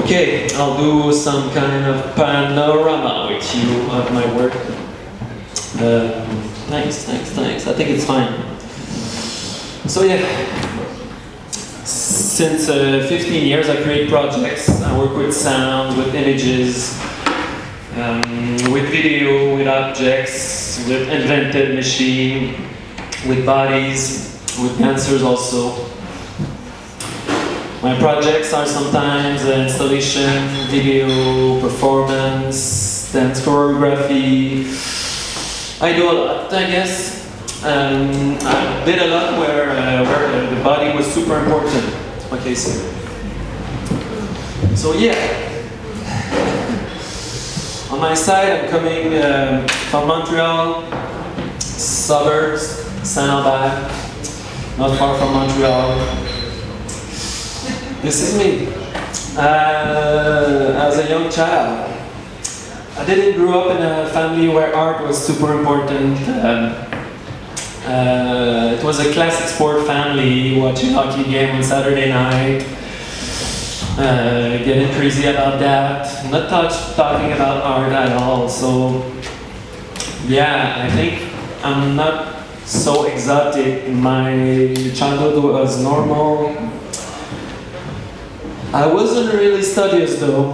Okay, I'll do some kind of panorama with you of my work. Thanks. I think it's fine. So yeah, since 15 years I create projects. I work with sound, with images, with video, with objects, with invented machine, with bodies, with dancers also. My projects are sometimes installation, video, performance, dance choreography. I do a lot, I guess. I did a lot where the body was super important. Okay, so yeah. On my side, I'm coming from Montreal, suburbs, Saint-Albert, not far from Montreal. This is me. As a young child, I didn't grow up in a family where art was super important. It was a classic sport family, watching hockey game on Saturday night, getting crazy about that, not talking about art at all. So yeah, I think I'm not so exotic. My childhood was normal. I wasn't really studious though.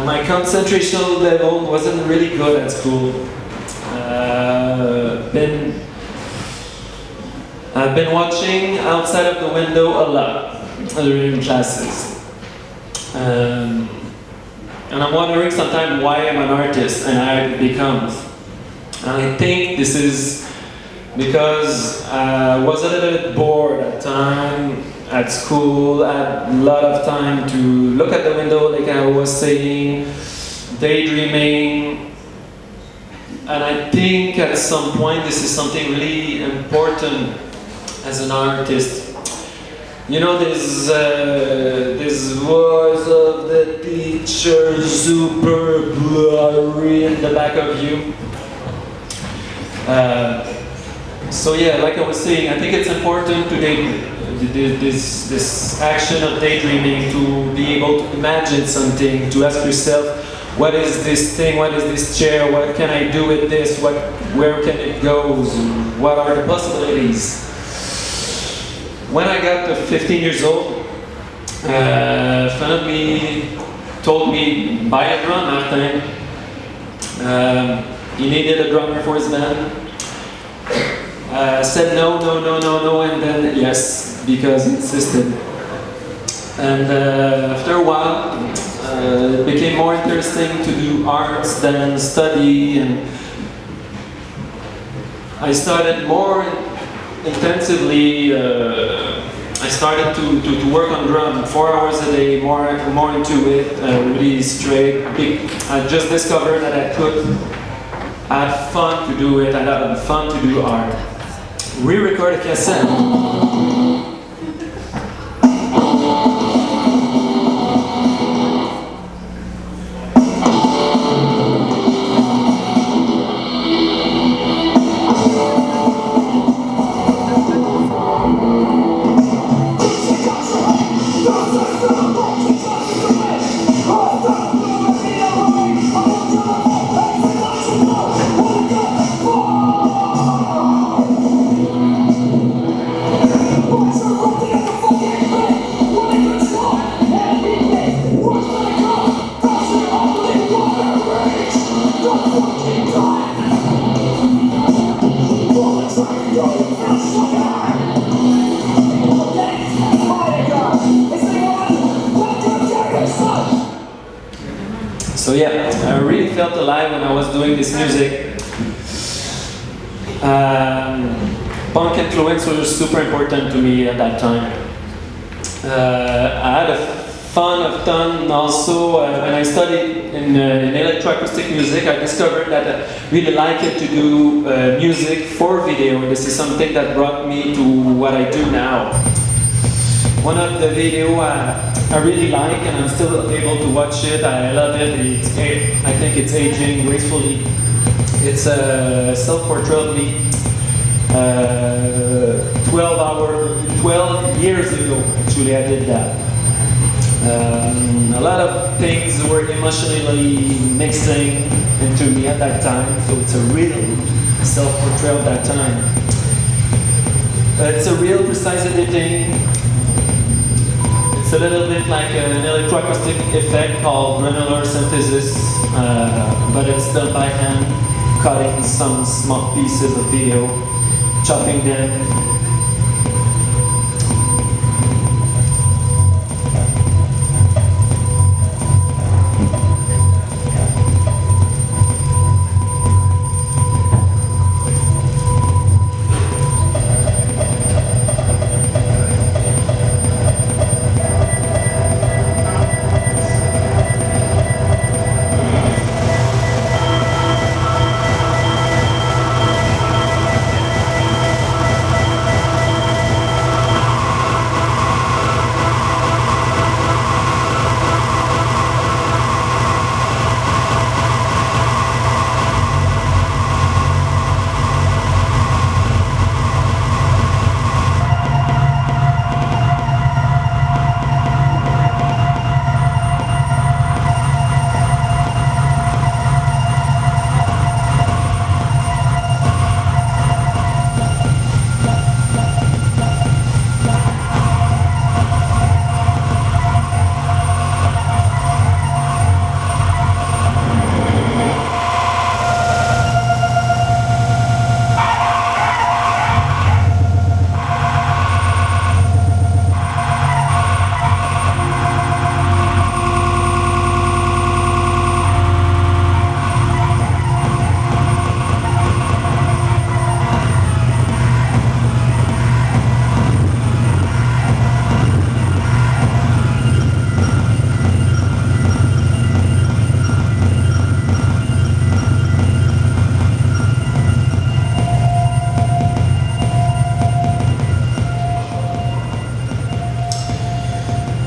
My concentration level wasn't really good at school. I've been watching outside of the window a lot during classes. And I'm wondering sometimes why I'm an artist and how it becomes. And I think this is because I was a little bit bored at time at school. I had a lot of time to look at the window, like I was saying, daydreaming. And I think at some point this is something really important as an artist. You know, this voice of the teacher, super blurry in the back of you. So yeah, like I was saying, I think it's important to this action of daydreaming, to be able to imagine something, to ask yourself, what is this thing, what is this chair, what can I do with this, where can it go, what are the possibilities? When I got to 15 years old, a friend of me told me, buy a drum, Martin. He needed a drummer for his band. Said no, and then yes, because he insisted. And after a while, it became more interesting to do arts than study, and I started more intensively. I started to work on drum 4 hours a day, more into it, really straight. I just discovered that I had fun to do it, I had fun to do art. Re-record a cassette. So yeah, I really felt alive when I was doing this music. Punk influence was super important to me at that time. I had a ton also when I studied in electroacoustic music. I discovered that I really like it to do music for video. This is something that brought me to what I do now. One of the video I really like, and I'm still able to watch it. I love it. I think it's aging gracefully. It's a self-portrait of me. 12 years ago, actually, I did that. A lot of things were emotionally mixing into me at that time, so it's a real self-portrait of that time. It's a real precise editing. It's a little bit like an electroacoustic effect called granular synthesis, but it's done by hand, cutting some small pieces of video, chopping them.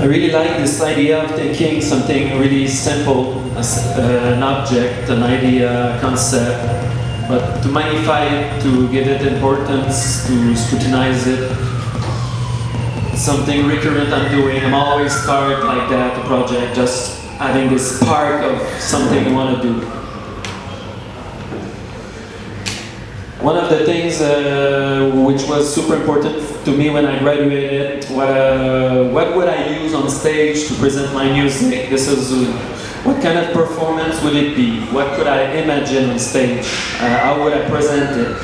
I really like this idea of taking something really simple, an object, an idea, a concept, but to magnify it, to give it importance, to scrutinize it. It's something recurrent I'm doing. I'm always start like that, a project, just having this spark of something I want to do. One of the things which was super important to me when I graduated, what would I use on stage to present my music? This is what kind of performance would it be? What could I imagine on stage? How would I present it?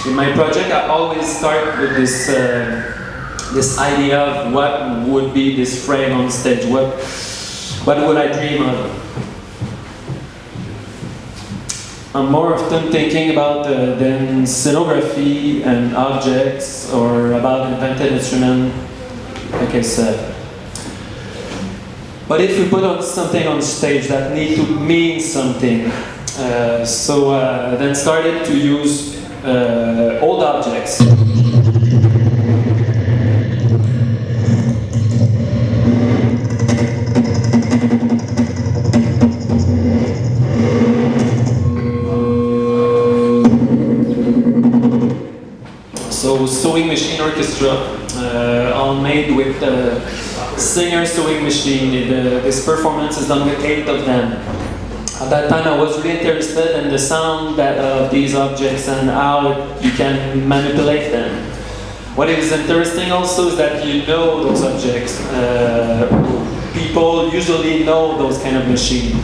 In my project, I always start with this this idea of what would be this frame on stage. What would I dream of? I'm more often thinking about than scenography and objects or about invented instrument, like I said. But if we put on something on stage that need to mean something, then started to use old objects. So sewing machine orchestra, all made with singer sewing machine. This performance is done with 8 of them. At that time I was really interested in the sound of these objects and how you can manipulate them. What is interesting also is that you know those objects. People usually know those kind of machines.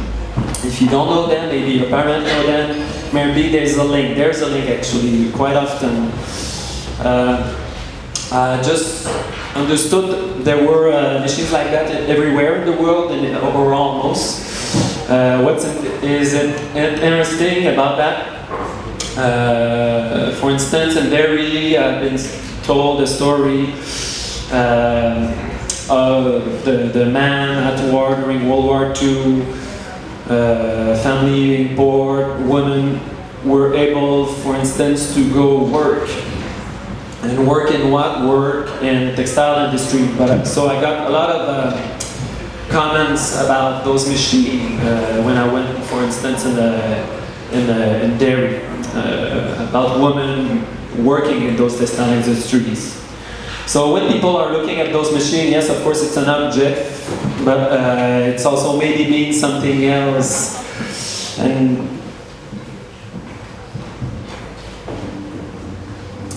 If you don't know them, maybe your parents know them, maybe there's a link. There's a link actually, quite often. I just understood there were machines like that everywhere in the world, or almost. What's interesting about that? For instance, in Derry, I've been told a story of the man at war during World War II, family in port, women were able, for instance, to go work. And work in what? Work in textile industry. But so I got a lot of comments about those machines when I went, for instance, in Derry, about women working in those textile industries. So when people are looking at those machines, yes, of course it's an object, but it's also maybe means something else. And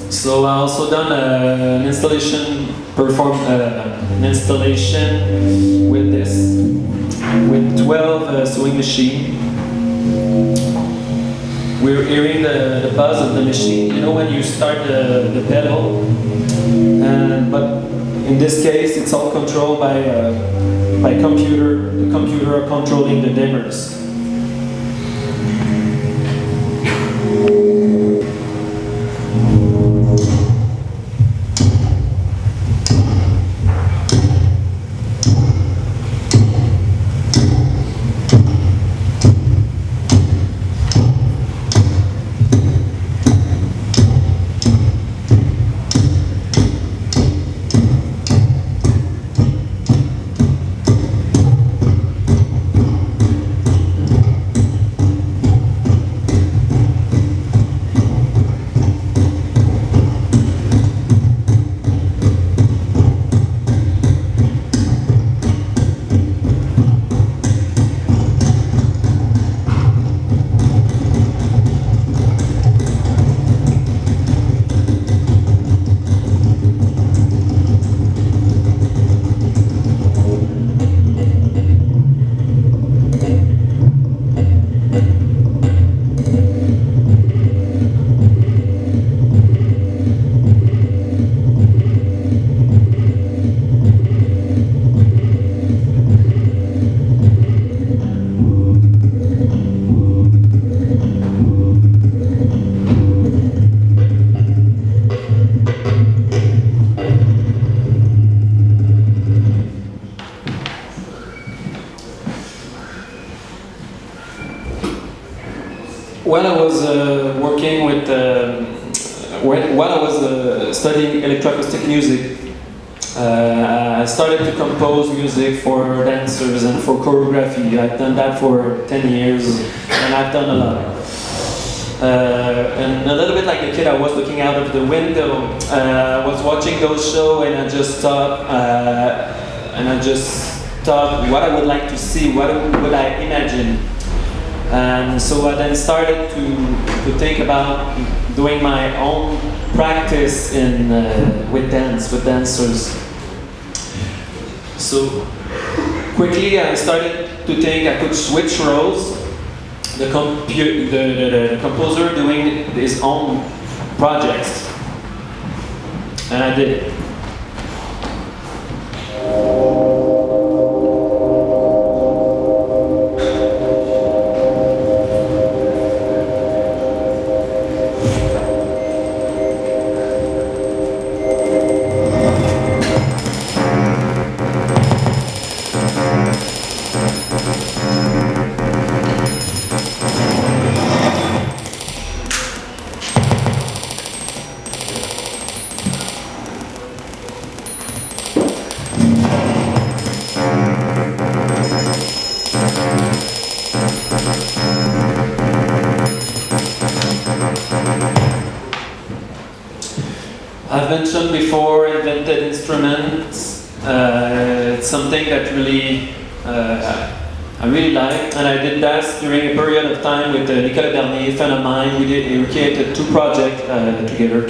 so I also done an installation with this, with 12 sewing machines. We're hearing the buzz of the machine, you know, when you start the pedal. But in this case, it's all controlled by computer. The computer controlling the dimmers. While I was working with, while I was studying electroacoustic music, I started to compose music for dancers and for choreography. I've done that for 10 years, and I've done a lot. And a little bit like a kid, I was looking out of the window. I was watching those shows, and I just thought, what I would like to see, what would I imagine. And so I then started to think about doing my own practice with dancers. So quickly I started to think I could switch roles. The composer doing his own projects, and I did it. I've mentioned before invented instruments. It's something that really I really like, and I did that during a period of time with Nicolas Bernier, a friend of mine. We created 2 projects together.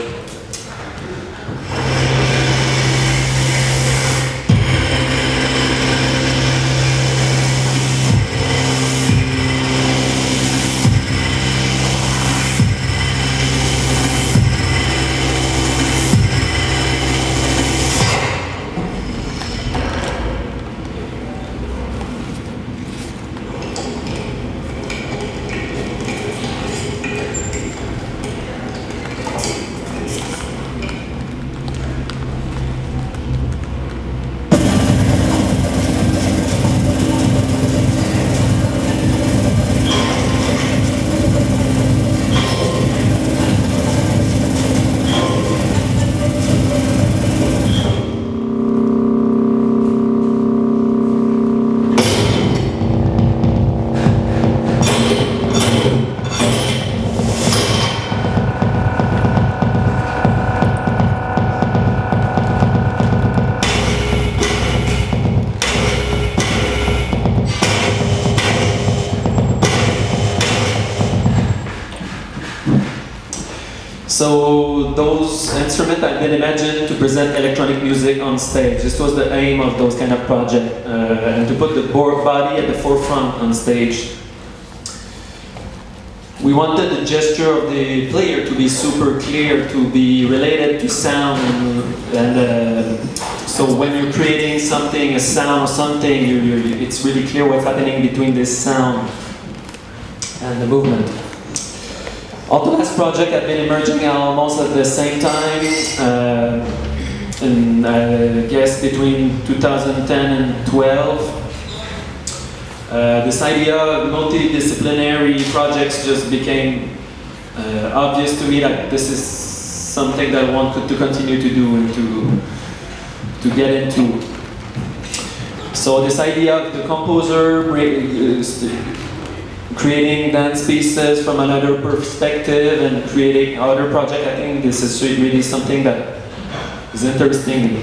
So those instruments have been imagined to present electronic music on stage. This was the aim of those kind of projects, and to put the body at the forefront on stage. We wanted the gesture of the player to be super clear, to be related to sound, and so when you're creating something, a sound or something, it's really clear what's happening between this sound and the movement. All the last projects have been emerging almost at the same time, and I guess between 2010 and 12. This idea of multidisciplinary projects just became obvious to me that this is something that I want to continue to do and to get into. So this idea of the composer creating dance pieces from another perspective and creating other projects, I think this is really something that is interesting.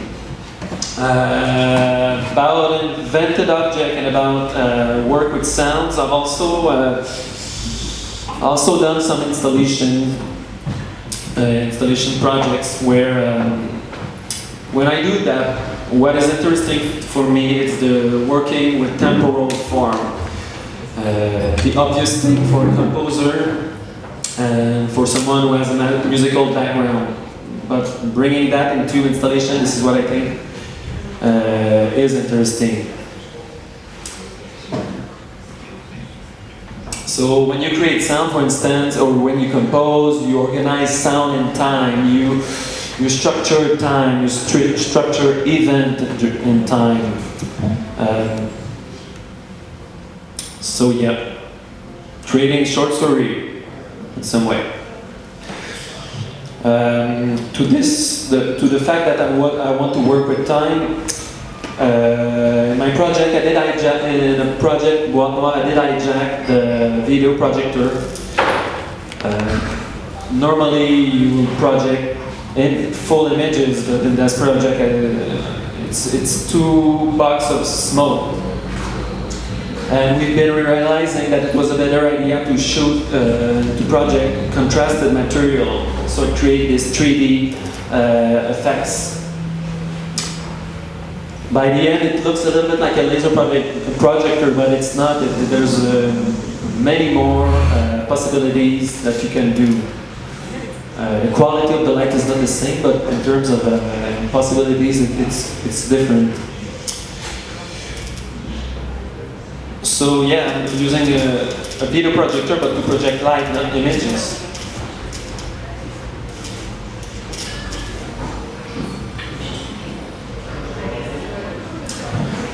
About invented object and about work with sounds, I've also done some installation projects where when I do that, what is interesting for me is the working with temporal form. The obvious thing for a composer and for someone who has a musical background, but bringing that into installation, this is what I think is interesting. So when you create sound, for instance, or when you compose, you organize sound in time, you structure time, you structure event in time. So yeah, creating short story in some way. To the fact that I want to work with time, in my project I did hijack the video projector. Normally you project in full images, but in this project it's 2 boxes of smoke. And we've been realizing that it was a better idea to shoot, to project contrasted material, so create these 3D effects. By the end, it looks a little bit like a laser projector, but it's not. There's many more possibilities that you can do. The quality of the light is not the same, but in terms of possibilities, it's different. So yeah, I'm using a video projector, but to project light, not images.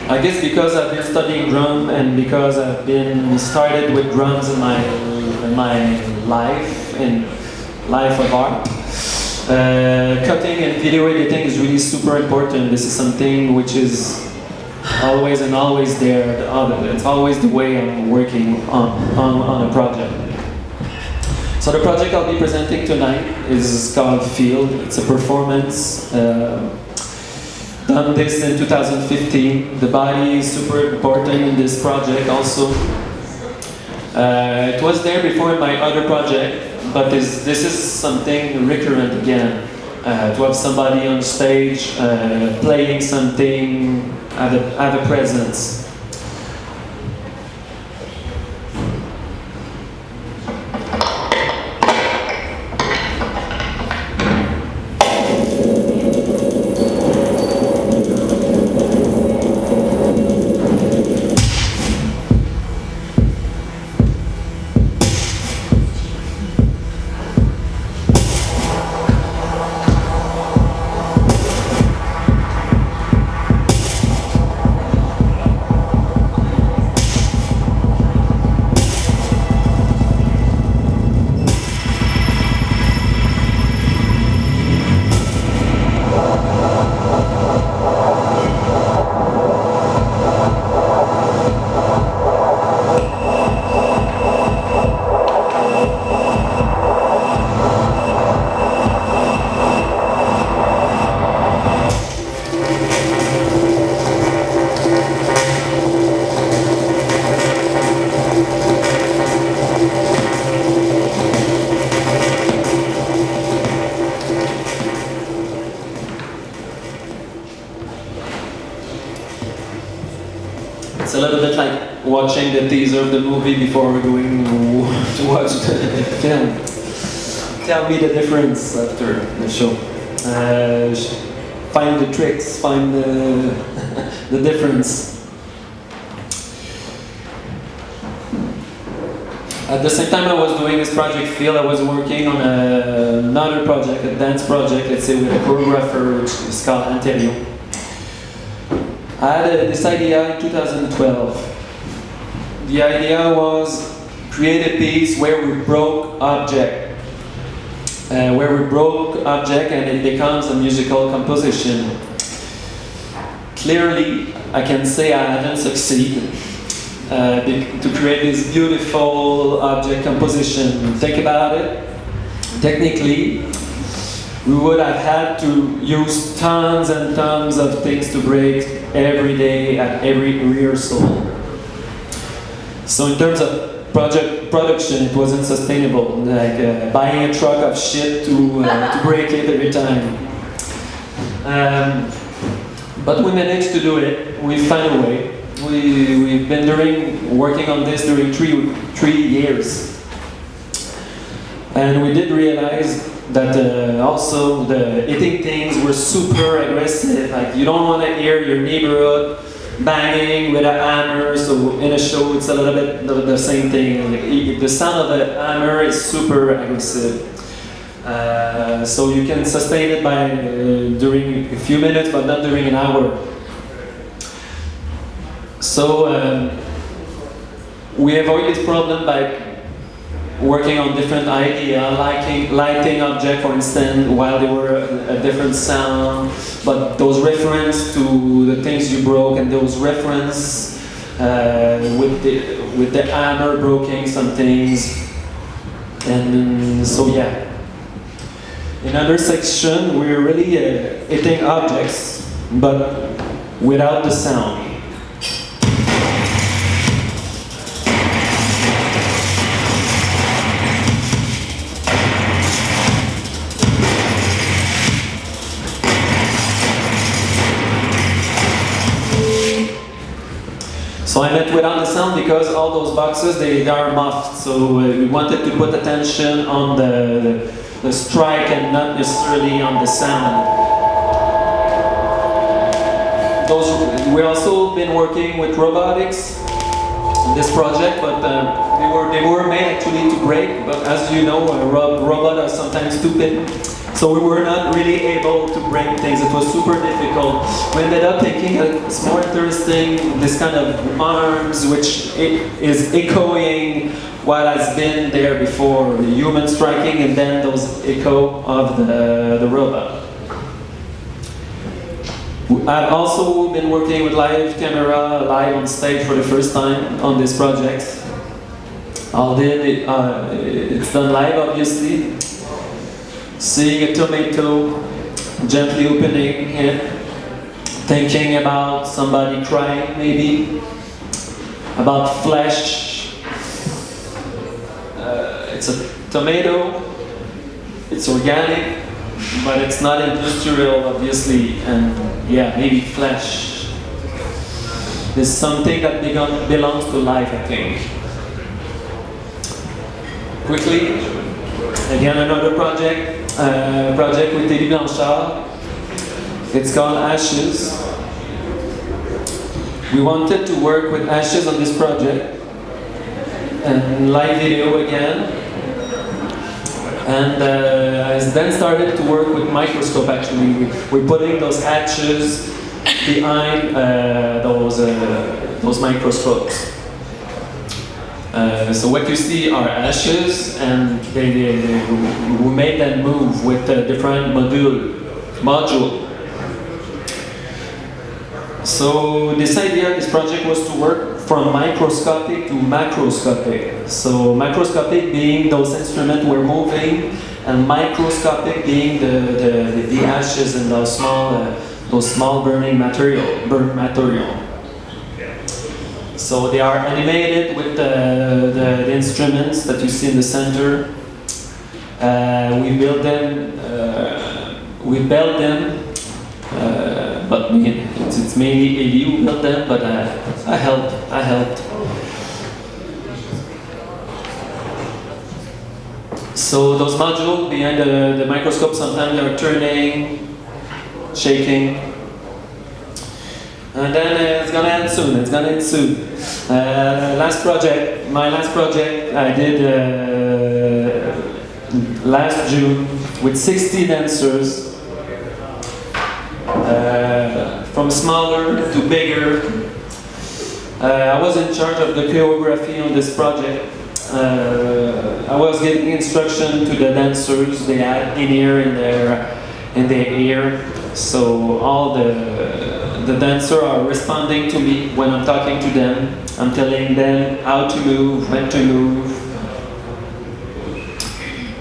I guess because I've been studying drum and because I've been started with drums in my life and life of art, cutting and video editing is really super important. This is something which is always there. It's always the way I'm working on a project. So the project I'll be presenting tonight is called FIELD. It's a performance. Done this in 2015. The body is super important in this project also. It was there before in my other project, but this is something recurrent again. To have somebody on stage playing something, have a presence. It's a little bit like watching the teaser of the movie before we're going to watch the film. Tell me the difference after the show. Find the tricks, find the difference. At the same time I was doing this project FIELD, I was working on another project, a dance project, let's say with a choreographer, which is called Ontario. I had this idea in 2012. The idea was create a piece where we broke object. And it becomes a musical composition. Clearly, I can say I haven't succeeded to create this beautiful object composition. Think about it. Technically, we would have had to use tons and tons of things to break every day at every rehearsal. So in terms of production, it wasn't sustainable. Like buying a truck of shit to break it every time. But we managed to do it. We found a way. We've been working on this during three years. And we did realize that also the hitting things were super aggressive. Like you don't want to hear your neighborhood banging with a hammer, so in a show it's a little bit the same thing. Like, the sound of the hammer is super aggressive. So you can sustain it by during a few minutes, but not during an hour. So we avoid this problem by working on different ideas, lighting object, for instance, while they were a different sound, but those reference to the things you broke, and those reference with the hammer breaking some things, and so yeah. In other section, we're really hitting objects, but without the sound. So I meant without the sound because all those boxes, they are muffled. So we wanted to put attention on the strike and not necessarily on the sound. We also been working with robotics in this project, but they were made actually to break. But as you know, robots are sometimes stupid. So we were not really able to break things. It was super difficult. We ended up thinking it's more interesting, this kind of arms, which is echoing what has been there before, the human striking, and then those echo of the robot. I've also been working with live camera, live on stage for the first time on this project. It's done live, obviously. Seeing a tomato, gently opening it, thinking about somebody crying maybe, about flesh. It's a tomato, it's organic, but it's not industrial, obviously, and yeah, maybe flesh. There's something that belongs to life, I think. Quickly, again, another project with Teddy Blanchard. It's called Ashes. We wanted to work with Ashes on this project, and live video again. And I then started to work with microscope. Actually, we're putting those ashes behind those microscopes. So what you see are ashes, and we made them move with a different module. So this project was to work from microscopic to macroscopic. So macroscopic being those instruments were moving, and microscopic being the ashes and those small burnt material. So they are animated with the instruments that you see in the center. We built them, but it's mainly Eli who built them, but I helped. So those modules behind the microscope, sometimes they're turning, shaking. And then it's gonna end soon, my last project I did last June with 60 dancers, from smaller to bigger. I was in charge of the choreography on this project. I was giving instruction to the dancers. They had in-ear in their ear, so all the dancers are responding to me when I'm talking to them. I'm telling them how to move, when to move.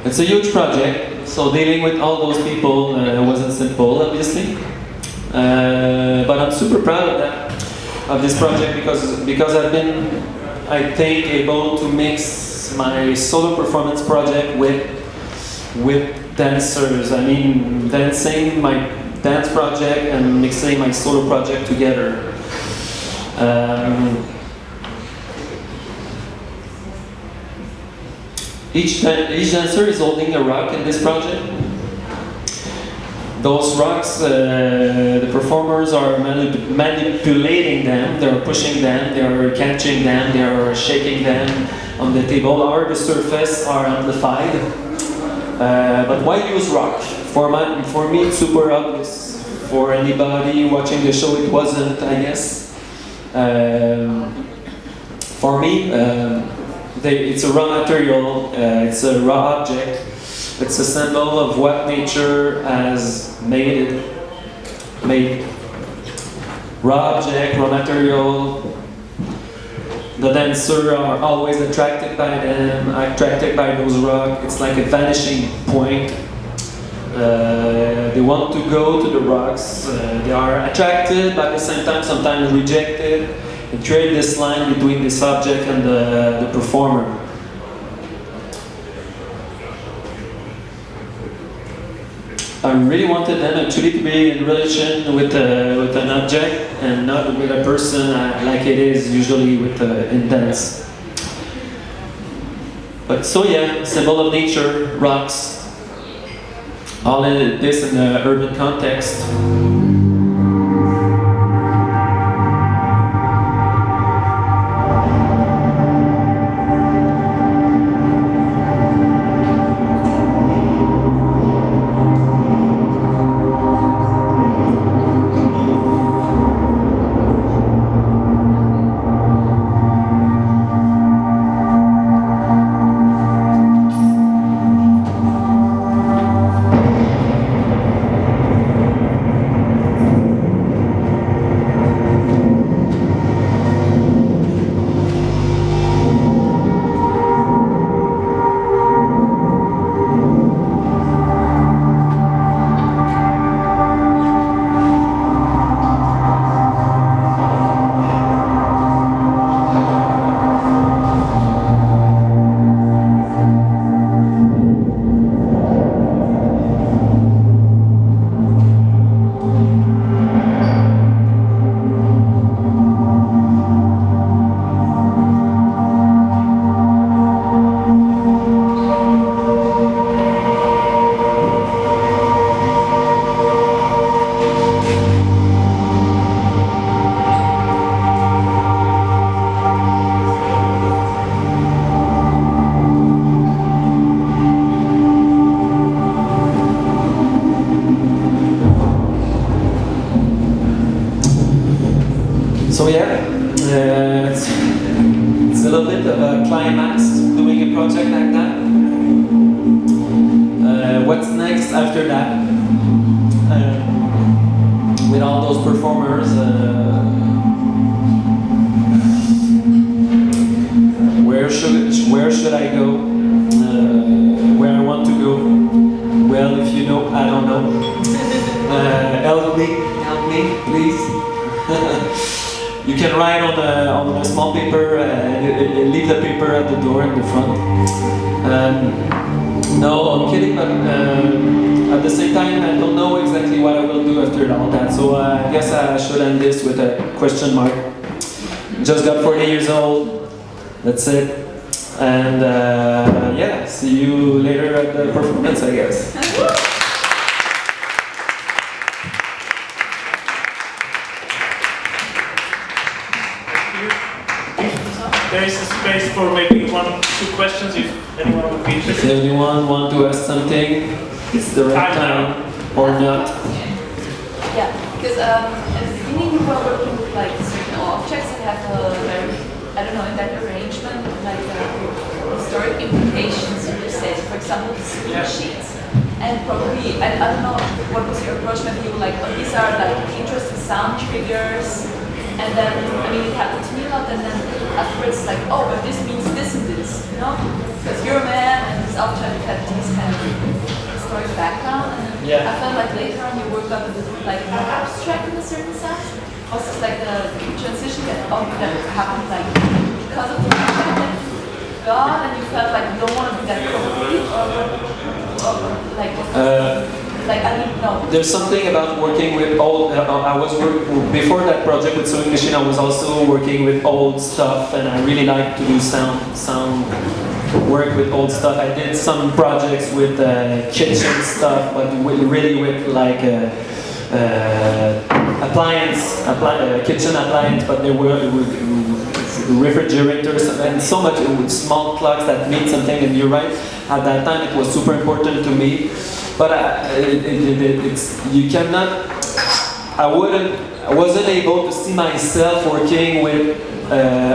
It's a huge project, so dealing with all those people wasn't simple, obviously. But I'm super proud of this project because I've been, I think, able to mix my solo performance project with dancers. I mean, dancing my dance project and mixing my solo project together. Each dancer is holding a rock in this project. Those rocks, the performers are manipulating them, they're pushing them, they're catching them, they're shaking them on the table, or the surface are amplified. But why use rock? For me, it's super obvious. For anybody watching the show, it wasn't, I guess. For me, it's a raw material, it's a raw object. It's a symbol of what nature has made. Raw object, raw material. The dancers are always attracted by them, attracted by those rocks. It's like a vanishing point. They want to go to the rocks. They are attracted, but at the same time, sometimes rejected. It creates this line between this object and the performer. I really wanted them actually to be in relation with an object and not with a person like it is usually with in dance. But so yeah, symbol of nature, rocks, all in this in the urban context. So yeah, it's a little bit of a climax doing a project like that. What's next after that? With all those performers, where should I go? Where I want to go? Well, if you know, I don't know. Help me, please. You can write on a small paper, leave the paper at the door in the front. No, I'm kidding, but at the same time, I don't know exactly what I will do after all that. So I guess I should end this with a question mark. Just got 40 years old. That's it. And yeah, see you later at the performance, I guess. There is a space for maybe 1-2 questions if anyone would be interested. If anyone want to ask something, it's the right time or not. Yeah, because at the beginning you were working with like certain objects that have a very, I don't know, in that arrangement, like historic implications you said. For example, the silver sheets. And probably, I don't know, what was your approach? Maybe you were like, oh, these are like interesting sound triggers. And then, I mean, it happened to me a lot, and then afterwards, like, oh, but this means this and this, you know? Because you're a man, and this object had this kind of historic background, and Yeah. I felt like later on you worked on it like more abstract in a certain sense. Was this like the transition that happened like because of the object that you got, and you felt like you don't want to be that complete, or like, like, I don't know. There's something about working with old. I was before that project with sewing machine. I was also working with old stuff, and I really like to do sound work with old stuff. I did some projects with kitchen stuff, but really with like kitchen appliance. But there were refrigerators and so much small clocks that mean something. And you're right. At that time, it was super important to me. But you cannot. I wasn't able to see myself working with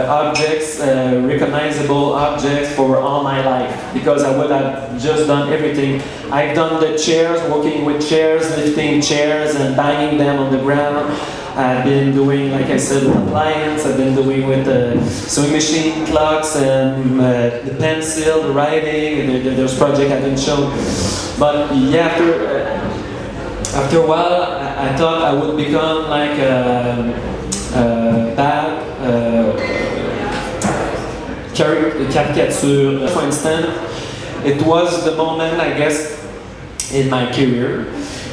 objects, recognizable objects for all my life, because I would have just done everything. I've done the chairs, working with chairs, lifting chairs and banging them on the ground. I've been doing, like I said, with appliance. I've been doing with sewing machine clocks and the pencil, the writing. There's projects I didn't show. But yeah, after a while, I thought I would become like a bad caricature. For instance, it was the moment, I guess, in my career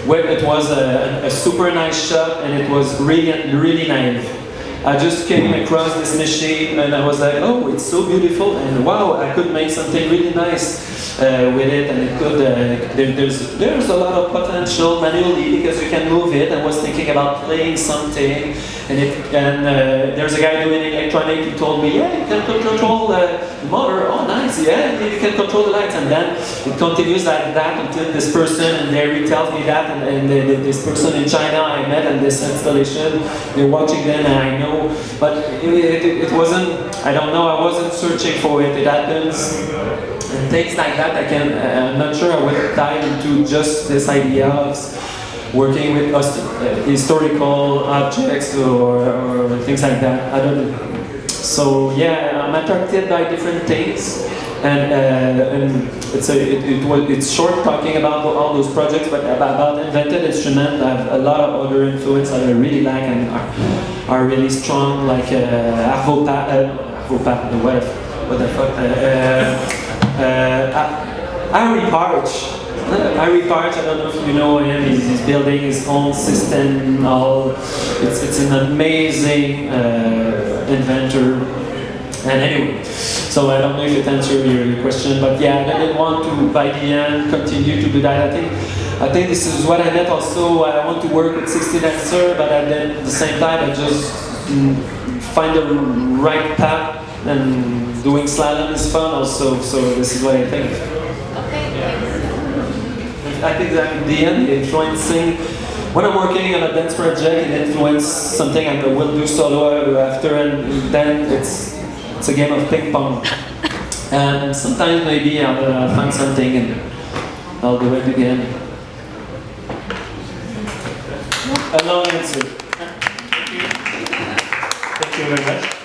when it was a super nice shop and it was really naive. I just came across this machine and I was like, oh, it's so beautiful, and wow, I could make something really nice with it, and it could. There's a lot of potential manually because you can move it. I was thinking about playing something, and there's a guy doing electronic. He told me, yeah, you can control the motor. Oh, nice, yeah, you can control the lights, and then it continues like that until this person, and there he tells me that, and this person in China I met at this installation, they're watching them, and I know, but it wasn't. I don't know. I wasn't searching for it. It happens. And things like that, I'm not sure I would dive into just this idea of working with historical objects or things like that. I don't know. So yeah, I'm attracted by different things, and it's short talking about all those projects, but about invented instruments, I have a lot of other influence that I really like and are really strong, like what the fuck? Harry Parch, I don't know if you know him. He's building his own system. It's an amazing inventor. And anyway, so I don't know if it answered your question, but yeah, I didn't want to, by the end, continue to do that. I think this is what I meant also. I want to work with 60 dancer, but at the same time, I just find the right path, and doing slalom is fun also. So this is what I think. Okay, I think that in the end, influencing. When I'm working on a dance project, it influences something I will do solo after, and then it's a game of ping pong. And sometimes maybe I'll find something and I'll do it again. A long answer. Thank you very much.